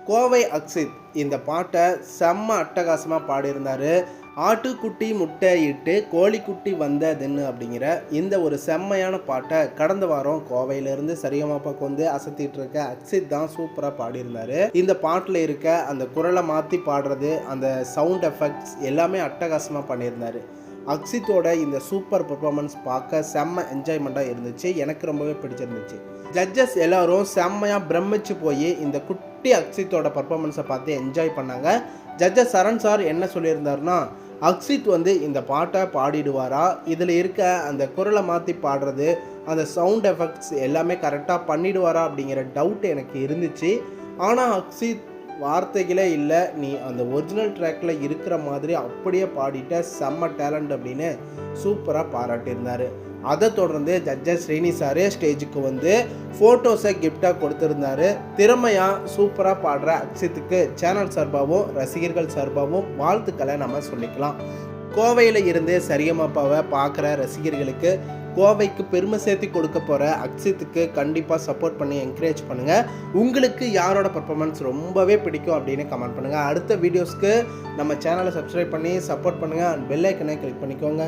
கோவை அக்ஷித் இந்த பாட்டை செம்ம அட்டகாசமாக பாடியிருந்தார். ஆட்டுக்குட்டி முட்டை இட்டு கோழிக்குட்டி வந்ததுன்னு அப்படிங்கிற இந்த ஒரு செம்மையான பாட்டை கடந்த வாரம் கோவையிலேருந்து சரிகமாப்பாக்கு வந்து அசத்திட்டு இருக்க அக்ஷித் தான் சூப்பராக பாடியிருந்தார். இந்த பாட்டில் இருக்க அந்த குரலை மாற்றி பாடுறது, அந்த சவுண்ட் எஃபெக்ட்ஸ் எல்லாமே அட்டகாசமாக பண்ணியிருந்தார். அக்ஷித்தோட இந்த சூப்பர் பெர்ஃபார்மன்ஸ் பார்க்க செம்ம என்ஜாய்மெண்ட்டாக இருந்துச்சு. எனக்கு ரொம்பவே பிடிச்சிருந்துச்சு. ஜட்ஜஸ் எல்லாரும் செம்மையாக பிரமிச்சு போய் இந்த குட்டி அக்ஷித்தோட பர்ஃபார்மன்ஸை பார்த்து என்ஜாய் பண்ணாங்க. ஜட்ஜஸ் சரண் சார் என்ன சொல்லியிருந்தாருன்னா, அக்ஷித் வந்து இந்த பாட்டை பாடிடுவாரா, இதில் இருக்க அந்த குரலை மாற்றி பாடுறது, அந்த சவுண்ட் எஃபெக்ட்ஸ் எல்லாமே கரெக்டாக பண்ணிடுவாரா அப்படிங்கிற டவுட் எனக்கு இருந்துச்சு. ஆனால் அக்ஷித் வார்த்தைகளே இல்லை, நீ அந்த ஒரிஜினல் ட்ராக்கில் இருக்கிற மாதிரி அப்படியே பாடிட்ட, செம்ம டேலண்ட் அப்படின்னு சூப்பராக பாராட்டியிருந்தார். அதை தொடர்ந்து ஜட்ஜஸ் ஸ்ரீனி சாரே ஸ்டேஜுக்கு வந்து ஃபோட்டோஸை கிஃப்டாக கொடுத்துருந்தாரு. திறமையாக சூப்பராக பாடுற அக்ஷித்துக்கு சேனல் சார்பாகவும் ரசிகர்கள் சார்பாகவும் வாழ்த்துக்களை நம்ம சொல்லிக்கலாம். கோவையில் இருந்து சரிகமாப்பாவை பார்க்குற ரசிகர்களுக்கு, கோவைக்கு பெருமை சேர்த்து கொடுக்க போகிற அக்ஷித்துக்கு கண்டிப்பாக சப்போர்ட் பண்ணி என்கரேஜ் பண்ணுங்கள். உங்களுக்கு யாரோட பர்ஃபார்மன்ஸ் ரொம்பவே பிடிக்கும் அப்படின்னு கமெண்ட் பண்ணுங்கள். அடுத்த வீடியோஸ்க்கு நம்ம சேனலை சப்ஸ்கிரைப் பண்ணி சப்போர்ட் பண்ணுங்கள். அண்ட் பெல் ஐக்கனை கிளிக் பண்ணிக்கோங்க.